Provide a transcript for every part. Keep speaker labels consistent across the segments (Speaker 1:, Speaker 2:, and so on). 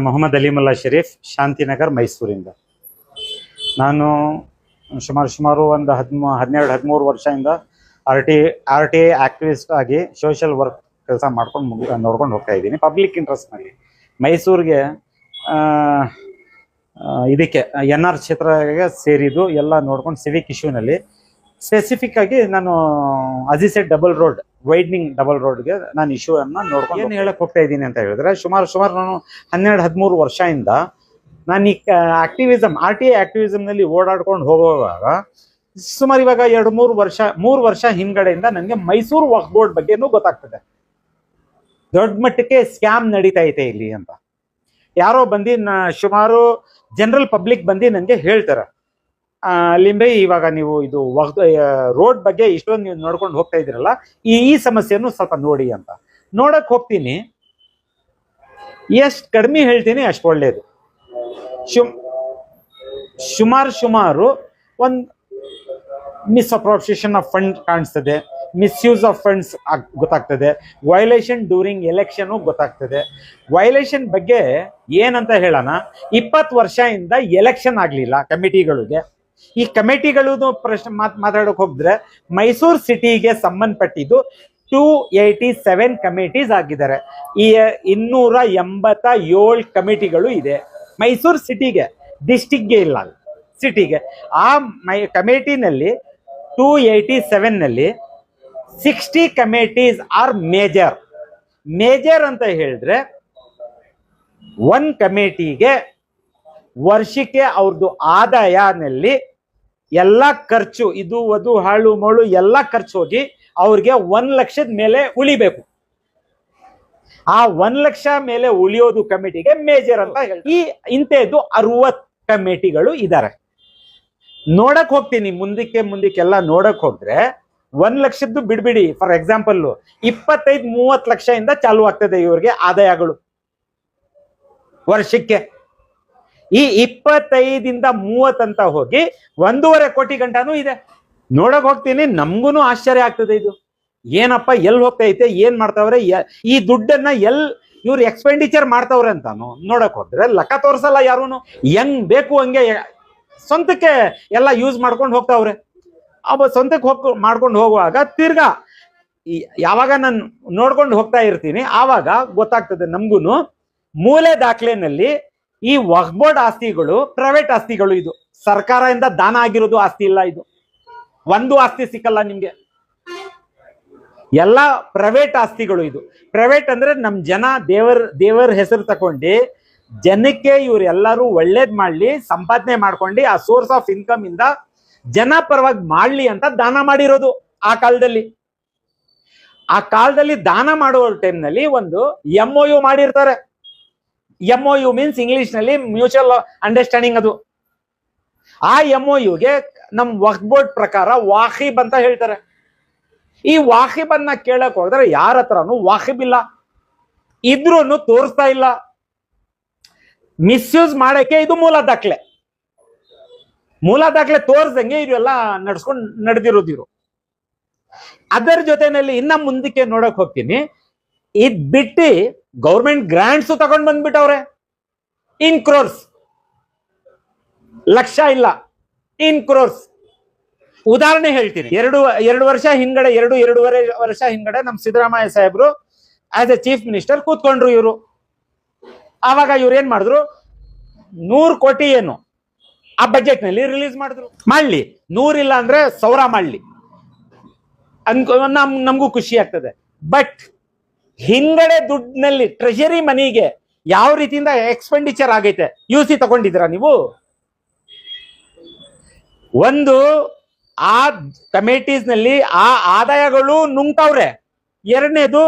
Speaker 1: ಮೊಹಮ್ಮದ್ ಅಲಿಮುಲ್ಲಾ ಶರೀಫ್, ಶಾಂತಿನಗರ್, ಮೈಸೂರಿಂದ. ನಾನು ಸುಮಾರು ಒಂದು 12-13 ವರ್ಷದಿಂದ ಆರ್ ಟಿ ಐ ಆಕ್ಟಿವಿಸ್ಟ್ ಆಗಿ ಸೋಷಿಯಲ್ ವರ್ಕ್ ಕೆಲಸ ನೋಡ್ಕೊಂಡು ಹೋಗ್ತಾ ಇದ್ದೀನಿ ಪಬ್ಲಿಕ್ ಇಂಟ್ರೆಸ್ಟ್ನಲ್ಲಿ. ಮೈಸೂರಿಗೆ ಇದಕ್ಕೆ NR ಕ್ಷೇತ್ರಕ್ಕೆ ಸೇರಿದ್ದು ಎಲ್ಲ ನೋಡ್ಕೊಂಡು ಸಿವಿಕ್ ಇಶ್ಯೂನಲ್ಲಿ ಸ್ಪೆಸಿಫಿಕ್ ಆಗಿ ನಾನು ಅಜಿಸೆಟ್ ಡಬಲ್ ರೋಡ್, ವೈಡ್ನಿಂಗ್ ಡಬಲ್ ರೋಡ್ಗೆ ನಾನು ಇಶ್ಯೂ ಅನ್ನ ನೋಡ್ಕೊಂಡು ಏನು ಹೇಳಕ್ ಹೋಗ್ತಾ ಇದ್ದೀನಿ ಅಂತ ಹೇಳಿದ್ರೆ, ಸುಮಾರು ನಾನು 12-13 ವರ್ಷದಿಂದ ನಾನು ಈ ಆರ್ ಟಿ ಐ ಆಕ್ಟಿವಿಸಮ್ನಲ್ಲಿ ಓಡಾಡ್ಕೊಂಡು ಹೋಗುವಾಗ ಸುಮಾರು ಇವಾಗ 3 ವರ್ಷ ಹಿಂದ್ಗಡೆಯಿಂದ ನನಗೆ ಮೈಸೂರು ವಕ್ಫ್ ಬೋರ್ಡ್ ಬಗ್ಗೆನೂ ಗೊತ್ತಾಗ್ತದೆ. ದೊಡ್ಡ ಮಟ್ಟಕ್ಕೆ ಸ್ಕ್ಯಾಮ್ ನಡೀತಾ ಐತೆ ಇಲ್ಲಿ ಅಂತ ಯಾರೋ ಬಂದು ಸುಮಾರು ಜನರಲ್ ಪಬ್ಲಿಕ್ ಬಂದು ನನಗೆ ಹೇಳ್ತಾರೆ, ಅಲ್ಲಿಂದ ಇವಾಗ ನೀವು ಇದು ರೋಡ್ ಬಗ್ಗೆ ಇಷ್ಟೊಂದು ನೀವು ನೋಡ್ಕೊಂಡು ಹೋಗ್ತಾ ಇದ್ದೀರಲ್ಲ, ಈ ಸಮಸ್ಯೆಯನ್ನು ಸ್ವಲ್ಪ ನೋಡಿ ಅಂತ. ನೋಡಕ್ ಹೋಗ್ತೀನಿ, ಎಷ್ಟು ಕಡಿಮೆ ಹೇಳ್ತೀನಿ ಅಷ್ಟು ಒಳ್ಳೇದು. ಸುಮಾರು ಒಂದು ಮಿಸ್ಅಪ್ರೋಪ್ರಿಯೇಷನ್ ಆಫ್ ಫಂಡ್ ಕಾಣಿಸ್ತದೆ, ಮಿಸ್ಯೂಸ್ ಆಫ್ ಫಂಡ್ಸ್ ಗೊತ್ತಾಗ್ತದೆ, ವೈಲೇಷನ್ ಡ್ಯೂರಿಂಗ್ ಎಲೆಕ್ಷನ್ ಗೊತ್ತಾಗ್ತದೆ. ವೈಲೇಷನ್ ಬಗ್ಗೆ ಏನಂತ ಹೇಳೋಣ, 20 ವರ್ಷದಿಂದ ಎಲೆಕ್ಷನ್ ಆಗ್ಲಿಲ್ಲ ಕಮಿಟಿಗಳಿಗೆ. ಈ ಕಮಿಟಿಗಳು ಪ್ರಶ್ನೆ ಮಾತಾಡೋಕೆ ಹೋಗಿದ್ರೆ ಮೈಸೂರು ಸಿಟಿಗೆ ಸಂಬಂಧಪಟ್ಟಿದ್ದು 287 ಕಮಿಟೀಸ್ ಆಗಿದ್ದಾರೆ. ಈ 287 ಕಮಿಟಿಗಳು ಇದೆ ಮೈಸೂರು ಸಿಟಿಗೆ, ಡಿಸ್ಟಿಕ್ಗೆ ಇಲ್ಲ, ಸಿಟಿಗೆ. ಆ ಕಮಿಟಿನಲ್ಲಿ 287 ನಲ್ಲಿ 60 ಕಮಿಟೀಸ್ ಆರ್ ಮೇಜರ್ ಅಂತ ಹೇಳಿದ್ರೆ, ಒಂದು ಕಮಿಟಿಗೆ ವರ್ಷಕ್ಕೆ ಅವ್ರದ್ದು ಆದಾಯನಲ್ಲಿ ಎಲ್ಲ ಖರ್ಚು, ಇದು ವಧು ಹಾಳು ಮಳು ಎಲ್ಲ ಖರ್ಚು ಹೋಗಿ ಅವ್ರಿಗೆ 1 ಲಕ್ಷದ ಮೇಲೆ ಉಳಿಬೇಕು. ಆ 1 ಲಕ್ಷ ಮೇಲೆ ಉಳಿಯೋದು ಕಮಿಟಿಗೆ ಮೇಜರ್ ಅಂತ ಹೇಳಿ. ಈ ಇಂಥದ್ದು 60 ಕಮಿಟಿಗಳು ಇದ್ದಾರೆ. ನೋಡಕ್ ಹೋಗ್ತೀನಿ ಮುಂದಕ್ಕೆಲ್ಲ ನೋಡಕ್ ಹೋದ್ರೆ 1 ಲಕ್ಷದ್ದು ಬಿಡ್ಬಿಡಿ, ಫಾರ್ ಎಕ್ಸಾಂಪಲ್ 25-30 ಲಕ್ಷದಿಂದ ಚಾಲು ಆಗ್ತದೆ ಇವ್ರಿಗೆ ಆದಾಯಗಳು ವರ್ಷಕ್ಕೆ. ಈ 25-30 ಅಂತ ಹೋಗಿ 1.5 ಕೋಟಿ ಗಂಟನೂ ಇದೆ. ನೋಡಕ್ ಹೋಗ್ತೀನಿ, ನಮ್ಗೂನು ಆಶ್ಚರ್ಯ ಆಗ್ತದೆ. ಇದು ಏನಪ್ಪ, ಎಲ್ಲಿ ಹೋಗ್ತಾ ಐತೆ, ಏನ್ ಮಾಡ್ತಾವ್ರೆ, ಈ ದುಡ್ಡನ್ನ ಇವ್ರು ಎಕ್ಸ್ಪೆಂಡಿಚರ್ ಮಾಡ್ತಾವ್ರೆ ಅಂತಾನು ನೋಡಕ್ ಹೋದ್ರೆ ಲೆಕ್ಕ ತೋರ್ಸಲ್ಲ ಯಾರೂನು. ಹೆಂಗ್ ಬೇಕು ಹಂಗೆ ಸ್ವಂತಕ್ಕೆ ಎಲ್ಲ ಯೂಸ್ ಮಾಡ್ಕೊಂಡು ಹೋಗ್ತಾವ್ರೆ. ಸ್ವಂತಕ್ಕೆ ಮಾಡ್ಕೊಂಡು ಹೋಗುವಾಗ ತಿರ್ಗಾ ಯಾವಾಗ ನಾನು ನೋಡ್ಕೊಂಡು ಹೋಗ್ತಾ ಇರ್ತೀನಿ, ಆವಾಗ ಗೊತ್ತಾಗ್ತದೆ ನಮ್ಗೂನು, ಮೂಲೆ ದಾಖಲೆನಲ್ಲಿ ಈ ವಕ್ಫ್ ಬೋರ್ಡ್ ಆಸ್ತಿಗಳು ಪ್ರೈವೇಟ್ ಆಸ್ತಿಗಳು. ಇದು ಸರ್ಕಾರದಿಂದ ದಾನ ಆಗಿರೋದು ಆಸ್ತಿ ಇಲ್ಲ. ಇದು ಒಂದು ಆಸ್ತಿ ಸಿಕ್ಕಲ್ಲ ನಿಮ್ಗೆ, ಎಲ್ಲ ಪ್ರೈವೇಟ್ ಆಸ್ತಿಗಳು. ಇದು ಪ್ರೈವೇಟ್ ಅಂದ್ರೆ ನಮ್ ಜನ ದೇವರ ಹೆಸರು ತಗೊಂಡು ಜನಕ್ಕೆ ಇವರೆಲ್ಲರೂ ಒಳ್ಳೇದ್ ಮಾಡ್ಲಿ, ಸಂಪಾದನೆ ಮಾಡ್ಕೊಂಡು ಆ ಸೋರ್ಸ್ ಆಫ್ ಇನ್ಕಮ್ ಇಂದ ಜನ ಪರವಾಗಿ ಮಾಡ್ಲಿ ಅಂತ ದಾನ ಮಾಡಿರೋದು. ಆ ಕಾಲದಲ್ಲಿ ದಾನ ಮಾಡುವ ಟೈಮ್ನಲ್ಲಿ ಒಂದು MOU ಮಾಡಿರ್ತಾರೆ. MOU ಮೀನ್ಸ್ ಇಂಗ್ಲಿಷ್ ನಲ್ಲಿ ಮ್ಯೂಚುವಲ್ ಅಂಡರ್ಸ್ಟ್ಯಾಂಡಿಂಗ್. ಅದು ಆ MOUಗೆ ನಮ್ ವಕ್ಫ್ ಬೋರ್ಡ್ ಪ್ರಕಾರ ವಾಹಿಬ್ ಅಂತ ಹೇಳ್ತಾರೆ. ಈ ವಾಹಿಬ್ ಅನ್ನ ಕೇಳಕ್ ಹೋದ್ರೆ ಯಾರ ಹತ್ರನು ವಾಹಿಬ್ ಇಲ್ಲ, ಇದ್ರೂ ತೋರಿಸ್ತಾ ಇಲ್ಲ. ಮಿಸ್ಯೂಸ್ ಮಾಡಕ್ಕೆ ಇದು ಮೂಲ ದಾಖಲೆ ತೋರ್ಸಂಗೆ ಇದೆಲ್ಲ ನಡೆದಿರೋದು ಇರು. ಅದರ ಜೊತೆನಲ್ಲಿ ಇನ್ನ ಮುಂದಕ್ಕೆ ನೋಡಕ್ ಹೋಗ್ತೀನಿ, ಇದ್ ಬಿಟ್ಟು ಗೌರ್ಮೆಂಟ್ ಗ್ರಾಂಟ್ಸ್ ತಗೊಂಡ್ ಬಂದ್ಬಿಟ್ಟವ್ರೆ. ಇನ್ ಕ್ರೋರ್ಸ್, ಲಕ್ಷ ಇಲ್ಲ, ಇನ್ ಕ್ರೋರ್ಸ್. ಉದಾಹರಣೆ ಹೇಳ್ತೀನಿ. ಎರಡು ವರ್ಷ ಹಿಂದ್ಗಡೆ, 2.5 ವರ್ಷ ಹಿಂದ್ಗಡೆ ನಮ್ ಸಿದ್ದರಾಮಯ್ಯ ಸಾಹೇಬ್ರು ಆಸ್ ಎ ಚೀಫ್ ಮಿನಿಸ್ಟರ್ ಕೂತ್ಕೊಂಡ್ರು ಇವರು. ಆವಾಗ ಇವ್ರು ಏನ್ ಮಾಡಿದ್ರು, 100 ಕೋಟಿ ಏನು ಆ ಬಜೆಟ್ ನಲ್ಲಿ ರಿಲೀಸ್ ಮಾಡಿದ್ರು. ಮಾಡ್ಲಿ, 100 ಇಲ್ಲ ಅಂದ್ರೆ 1000 ಮಾಡ್ಲಿ, ನಮಗೂ ಖುಷಿ ಆಗ್ತದೆ. ಬಟ್ ಹಿಂಗಡೆ ದುಡ್ಡಿನಲ್ಲಿ ಟ್ರೆಷರಿ ಮನಿಗೆ ಯಾವ ರೀತಿಯಿಂದ ಎಕ್ಸ್ಪೆಂಡಿಚರ್ ಆಗೈತೆ, UC ತಗೊಂಡಿದ್ದೀರಾ ನೀವು? ಒಂದು, ಆ ಕಮಿಟೀಸ್ ನಲ್ಲಿ ಆ ಆದಾಯಗಳು ನುಂಗ್ತಾವ್ರೆ. ಎರಡನೇದು,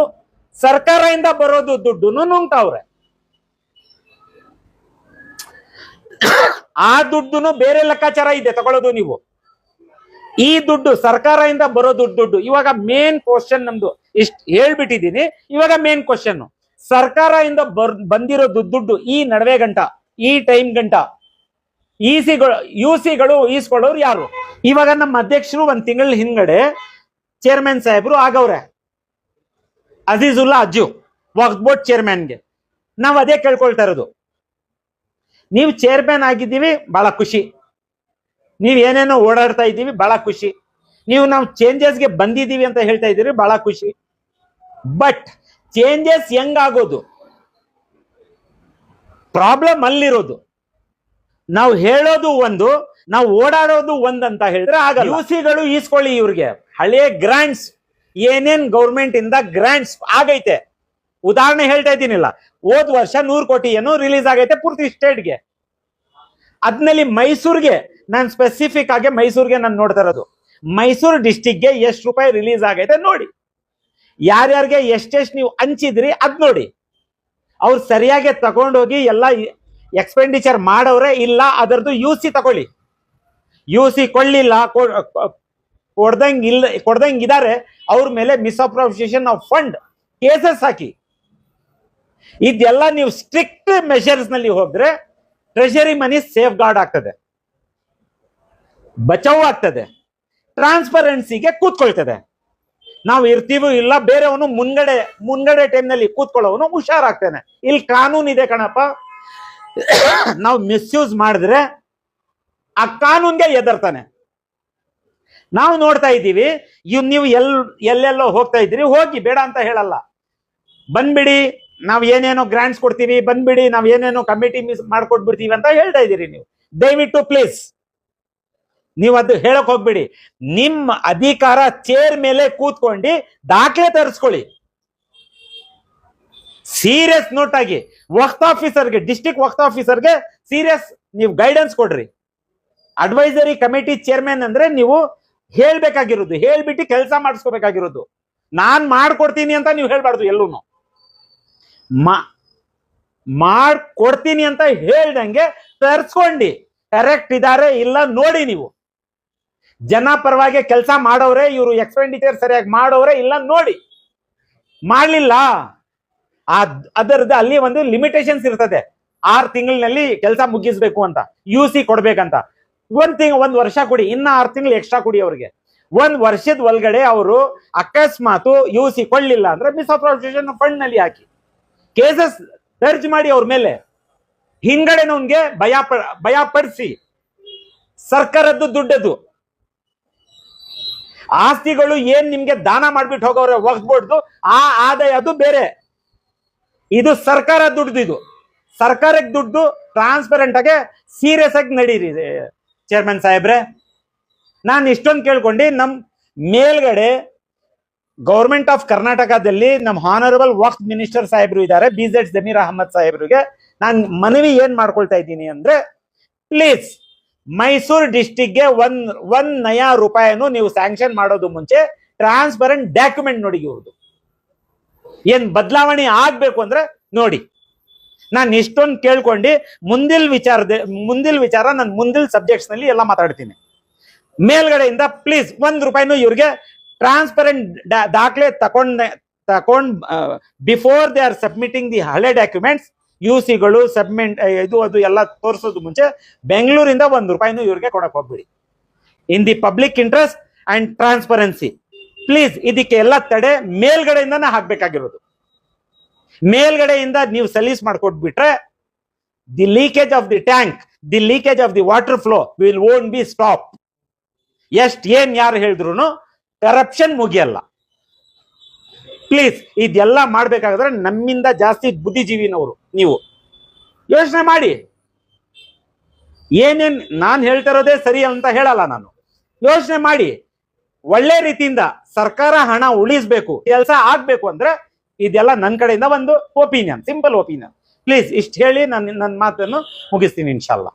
Speaker 1: ಸರ್ಕಾರದಿಂದ ಬರೋದು ದುಡ್ಡು ನುಂಗ್ತಾವ್ರೆ. ಆ ದುಡ್ಡು ಬೇರೆ ಲೆಕ್ಕಾಚಾರ ಇದೆ ತಗೊಳ್ಳೋದು ನೀವು. ಈ ದುಡ್ಡು ಸರ್ಕಾರದಿಂದ ಬರೋ ದುಡ್ಡು. ಇವಾಗ ಮೇನ್ ಕ್ವಶನ್ ನಮ್ದು ಇಷ್ಟ ಹೇಳ್ಬಿಟ್ಟಿದ್ದೀನಿ. ಇವಾಗ ಮೇನ್ ಕ್ವಶನ್, ಸರ್ಕಾರದಿಂದ ಬಂದಿರೋ ದುಡ್ಡು ಈ ನಡುವೆ ಗಂಟ, ಈ ಟೈಮ್ ಗಂಟ UCಗಳು ಈಸ್ಕೊಳ್ಳೋರು ಯಾರು? ಇವಾಗ ನಮ್ಮ ಅಧ್ಯಕ್ಷರು 1 ತಿಂಗಳ ಹಿಂದ್ಗಡೆ ಚೇರ್ಮನ್ ಸಾಹೇಬ್ರು ಆಗವ್ರೆ, ಅಜೀಜುಲ್ಲಾ ಅಜ್ಜು, ವಕ್ಫ್ ಬೋರ್ಡ್ ಚೇರ್ಮನ್ಗೆ. ನಾವು ಅದೇ ಕೇಳ್ಕೊಳ್ತಾ ಇರೋದು. ನೀವು ಚೇರ್ಮನ್ ಆಗಿದ್ದೀವಿ, ಬಹಳ ಖುಷಿ. ನೀವು ಏನೇನೋ ಓಡಾಡ್ತಾ ಇದ್ದೀವಿ, ಬಹಳ ಖುಷಿ. ನಾವು ಚೇಂಜಸ್ಗೆ ಬಂದಿದ್ದೀವಿ ಅಂತ ಹೇಳ್ತಾ ಇದ್ದೀರಿ, ಬಹಳ ಖುಷಿ. ಬಟ್ ಚೇಂಜಸ್ ಹೆಂಗಾಗೋದು? ಪ್ರಾಬ್ಲಮ್ ಅಲ್ಲಿರೋದು. ನಾವು ಹೇಳೋದು ಒಂದು, ನಾವು ಓಡಾಡೋದು ಒಂದಂತ ಹೇಳಿದ್ರೆ ಆಗಲ್ಲ. ಯುಸಿಗಳು ಈಸ್ಕೊಳ್ಳಿ ಇವ್ರಿಗೆ ಹಳೆಯ ಗ್ರಾಂಟ್ಸ್, ಏನೇನ್ ಗೌರ್ಮೆಂಟ್ ಇಂದ ಗ್ರಾಂಟ್ಸ್ ಆಗೈತೆ. ಉದಾಹರಣೆ ಹೇಳ್ತಾ ಇದ್ದೀನಿಲ್ಲ, ಹೋದ್ ವರ್ಷ 100 ಕೋಟಿ ಏನೋ ರಿಲೀಸ್ ಆಗೈತೆ ಪೂರ್ತಿ ಸ್ಟೇಟ್ಗೆ. ಅದ್ನಲ್ಲಿ ಮೈಸೂರ್ಗೆ ನಾನು ಸ್ಪೆಸಿಫಿಕ್ ಆಗಿ ಮೈಸೂರ್ಗೆ ನಾನು ನೋಡ್ತಾ ಇರೋದು. ಮೈಸೂರು ಡಿಸ್ಟಿಕ್ಗೆ ಎಷ್ಟು ರೂಪಾಯಿ ರಿಲೀಸ್ ಆಗೈತೆ ನೋಡಿ. ಯಾರ್ಯಾರಿಗೆ ಎಷ್ಟೆಷ್ಟು ನೀವು ಹಂಚಿದ್ರಿ ಅದ್ ನೋಡಿ. ಅವ್ರು ಸರಿಯಾಗಿ ತಗೊಂಡೋಗಿ ಎಲ್ಲ ಎಕ್ಸ್ಪೆಂಡಿಚರ್ ಮಾಡವ್ರೆ ಇಲ್ಲ, ಅದರದ್ದು ಯುಸಿ ತಗೊಳ್ಳಿ. ಯುಸಿ ಕೊಳ್ಳಿಲ್ಲ, ಕೊಡ್ದಂಗಿದ್ದಾರೆ, ಅವ್ರ ಮೇಲೆ ಮಿಸ್ಅಪ್ರೋಪ್ರಿಯೇಷನ್ ಆಫ್ ಫಂಡ್ ಕೇಸಸ್ ಹಾಕಿ. ಇದೆಲ್ಲ ನೀವು ಸ್ಟ್ರಿಕ್ಟ್ ಮೆಷರ್ಸ್ ನಲ್ಲಿ ಹೋದ್ರೆ ಟ್ರೆಷರಿ ಮನಿ ಸೇಫ್ ಗಾರ್ಡ್ ಆಗ್ತದೆ, ಬಚಾವ್ ಆಗ್ತದೆ, ಟ್ರಾನ್ಸ್ಪರೆನ್ಸಿಗೆ ಕೂತ್ಕೊಳ್ತದೆ. ನಾವು ಇರ್ತೀವೋ ಇಲ್ಲ, ಬೇರೆಯವನು ಮುಂಗಡೆ ಟೈಮ್ ನಲ್ಲಿ ಕೂತ್ಕೊಳ್ಳೋವನು ಹುಷಾರಾಗ್ತಾನೆ. ಇಲ್ಲಿ ಕಾನೂನು ಇದೆ ಕಣಪ್ಪ. ನಾವು ಮಿಸ್ಯೂಸ್ ಮಾಡಿದ್ರೆ ಆ ಕಾನೂನ್ಗೆ ಎದರ್ತಾನೆ. ನಾವು ನೋಡ್ತಾ ಇದ್ದೀವಿ. ನೀವು ಎಲ್ಲೆಲ್ಲೋ ಹೋಗ್ತಾ ಇದ್ದೀರಿ, ಹೋಗಿ, ಬೇಡ ಅಂತ ಹೇಳಲ್ಲ. ಬಂದ್ಬಿಡಿ, ನಾವ್ ಏನೇನೋ ಗ್ರಾಂಟ್ಸ್ ಕೊಡ್ತೀವಿ, ಬಂದ್ಬಿಡಿ, ನಾವ್ ಏನೇನೋ ಕಮಿಟಿ ಮಾಡ್ಕೊಟ್ಬಿಡ್ತೀವಿ ಅಂತ ಹೇಳ್ತಾ ಇದ್ದೀರಿ. ನೀವು ದಯವಿಟ್ಟು ಪ್ಲೀಸ್ ನೀವು ಅದು ಹೇಳಕ್ ಹೋಗ್ಬಿಡಿ. ನಿಮ್ಮ ಅಧಿಕಾರ ಚೇರ್ ಮೇಲೆ ಕೂತ್ಕೊಂಡು ದಾಖಲೆ ತರಿಸ್ಕೊಳ್ಳಿ. ಸೀರಿಯಸ್ ನೋಟ್ ಆಗಿ ವಕ್ಫ್ ಆಫೀಸರ್ಗೆ, ಡಿಸ್ಟ್ರಿಕ್ಟ್ ವಕ್ಫ್ ಆಫೀಸರ್ಗೆ ಸೀರಿಯಸ್ ನೀವು ಗೈಡೆನ್ಸ್ ಕೊಡ್ರಿ. ಅಡ್ವೈಸರಿ ಕಮಿಟಿ ಚೇರ್ಮನ್ ಅಂದ್ರೆ ನೀವು ಹೇಳ್ಬೇಕಾಗಿರೋದು, ಹೇಳ್ಬಿಟ್ಟು ಕೆಲಸ ಮಾಡಿಸ್ಕೋಬೇಕಾಗಿರೋದು. ನಾನ್ ಮಾಡ್ಕೊಡ್ತೀನಿ ಅಂತ ನೀವು ಹೇಳ್ಬಾರ್ದು. ಎಲ್ಲೂನು ಮಾಡ್ಕೊಡ್ತೀನಿ ಅಂತ ಹೇಳ್ದಂಗೆ ತರ್ಸ್ಕೊಂಡಿ ಕರೆಕ್ಟ್ ಇದಾರೆ ಇಲ್ಲ ನೋಡಿ. ನೀವು ಜನ ಪರವಾಗಿ ಕೆಲಸ ಮಾಡೋರೆ, ಇವರು ಎಕ್ಸ್ಪೆಂಡಿಚರ್ ಸರಿಯಾಗಿ ಮಾಡೋರೆ ಇಲ್ಲ ನೋಡಿ. ಮಾಡ್ಲಿಲ್ಲ, ಅದರದ್ದು ಅಲ್ಲಿ ಒಂದು ಲಿಮಿಟೇಷನ್ಸ್ ಇರ್ತದೆ. 6 ತಿಂಗಳಿನಲ್ಲಿ ಕೆಲಸ ಮುಗಿಸ್ಬೇಕು ಅಂತ, ಯುಸಿ ಕೊಡ್ಬೇಕಂತ. ಒಂದ್ ವರ್ಷ ಕೊಡಿ, ಇನ್ನ 6 ತಿಂಗಳು ಎಕ್ಸ್ಟ್ರಾ ಕೊಡಿ ಅವ್ರಿಗೆ. 1 ವರ್ಷದ ಒಳಗಡೆ ಅವರು ಅಕಸ್ಮಾತ್ ಯುಸಿ ಕೊಡ್ಲಿಲ್ಲ ಅಂದ್ರೆ ಮಿಸ್ಅಪ್ರೋಪ್ರಿಯೇಷನ್ ಫಂಡ್ ನಲ್ಲಿ ಹಾಕಿ ಕೇಸಸ್ ದರ್ಜ್ ಮಾಡಿ ಅವ್ರ ಮೇಲೆ. ಹಿಂಗಡೆ ನವ್ಗೆ ಭಯ ಪಡಿಸಿ. ಸರ್ಕಾರದ್ದು ದುಡ್ಡದು, ಆಸ್ತಿಗಳು ಏನ್ ನಿಮ್ಗೆ ದಾನ ಮಾಡ್ಬಿಟ್ಟು ಹೋಗೋರೆ ವಕ್ಫ್ ಬೋರ್ಡ್ದು, ಆ ಆದಾಯ ಅದು ಬೇರೆ. ಇದು ಸರ್ಕಾರ ದುಡ್ಡು, ಇದು ಸರ್ಕಾರಕ್ಕೆ ದುಡ್ಡು. ಟ್ರಾನ್ಸ್ಪರೆಂಟ್ ಆಗಿ ಸೀರಿಯಸ್ ಆಗಿ ನಡೀರಿ ಚೇರ್ಮನ್ ಸಾಹೇಬ್ರೆ. ನಾನು ಇಷ್ಟೊಂದು ಕೇಳ್ಕೊಂಡು ನಮ್ ಮೇಲ್ಗಡೆ ಗೌರ್ಮೆಂಟ್ ಆಫ್ ಕರ್ನಾಟಕದಲ್ಲಿ ನಮ್ಮ ಹಾನರಬಲ್ ವಕ್ಫ್ ಮಿನಿಸ್ಟರ್ ಸಾಹೇಬ್ರು ಇದ್ದಾರೆ, BZ ಜಮೀರ್ ಅಹಮದ್ ಸಾಹೇಬ್ರಿಗೆ ನಾನು ಮನವಿ ಏನ್ ಮಾಡ್ಕೊಳ್ತಾ ಇದ್ದೀನಿ ಅಂದ್ರೆ, ಪ್ಲೀಸ್ ಮೈಸೂರು ಡಿಸ್ಟಿಕ್ಗೆ ಒಂದ್ ನಯಾ ರೂಪಾಯಿನೂ ನೀವು ಸ್ಯಾಂಕ್ಷನ್ ಮಾಡೋದು ಮುಂಚೆ ಟ್ರಾನ್ಸ್ಪರೆಂಟ್ ಡಾಕ್ಯುಮೆಂಟ್ ನೋಡಿ. ಇವ್ರದ್ದು ಏನ್ ಬದಲಾವಣೆ ಆಗ್ಬೇಕು ಅಂದ್ರೆ ನೋಡಿ. ನಾನು ಇಷ್ಟೊಂದು ಕೇಳ್ಕೊಂಡು ಮುಂದಿನ ವಿಚಾರ ನಾನು ಮುಂದಿನ ಸಬ್ಜೆಕ್ಟ್ಸ್ ನಲ್ಲಿ ಎಲ್ಲ ಮಾತಾಡ್ತೀನಿ. ಮೇಲ್ಗಡೆಯಿಂದ ಪ್ಲೀಸ್ 1 ರೂಪಾಯಿನೂ ಇವ್ರಿಗೆ ಟ್ರಾನ್ಸ್ಪರೆಂಟ್ ದಾಖಲೆ ತಕೊಂಡ್ before they are submitting the ಹಳೆ ಡಾಕ್ಯುಮೆಂಟ್ಸ್, ಯುಸಿಗಳು ಸಬ್ಮಿಟ್ ಇದು ಅದು ಎಲ್ಲ ತೋರಿಸೋದು ಮುಂಚೆ ಬೆಂಗಳೂರಿಂದ 1 ರೂಪಾಯಿನೂ ಇವ್ರಿಗೆ ಕೊಡಕ್ ಹೋಗ್ಬಿಡಿ. In the public interest and transparency please. ಇದಕ್ಕೆ ಎಲ್ಲ ತಡೆ ಮೇಲ್ಗಡೆಯಿಂದಾನೇ ಹಾಕ್ಬೇಕಾಗಿರೋದು. ಮೇಲ್ಗಡೆಯಿಂದ ನೀವು ಸಲೀಸ್ ಮಾಡ್ಕೊಟ್ಬಿಟ್ರೆ the leakage of the tank, the leakage of the water flow won't be stop. ಏನ್ ಯಾರು ಹೇಳಿದ್ರು ಕರಪ್ಷನ್ ಮುಗಿಯಲ್ಲ. ಪ್ಲೀಸ್ ಇದೆಲ್ಲ ಮಾಡ್ಬೇಕಾದ್ರೆ ನಮ್ಮಿಂದ ಜಾಸ್ತಿ ಬುದ್ಧಿಜೀವಿನವರು ನೀವು ಯೋಚನೆ ಮಾಡಿ. ಏನೇನ್ ನಾನು ಹೇಳ್ತಾ ಇರೋದೇ ಸರಿ ಅಂತ ಹೇಳಲ್ಲ ನಾನು. ಯೋಚನೆ ಮಾಡಿ, ಒಳ್ಳೆ ರೀತಿಯಿಂದ ಸರ್ಕಾರ ಹಣ ಉಳಿಸ್ಬೇಕು, ಕೆಲಸ ಆಗ್ಬೇಕು ಅಂದ್ರೆ ಇದೆಲ್ಲ ನನ್ನ ಕಡೆಯಿಂದ ಒಂದು ಒಪಿನಿಯನ್, ಸಿಂಪಲ್ ಒಪಿನಿಯನ್. ಪ್ಲೀಸ್ ಇಷ್ಟು ಹೇಳಿ ನನ್ನ ಮಾತನ್ನು ಮುಗಿಸ್ತೀನಿ ಇನ್ಶಾಲ್ಲಾ.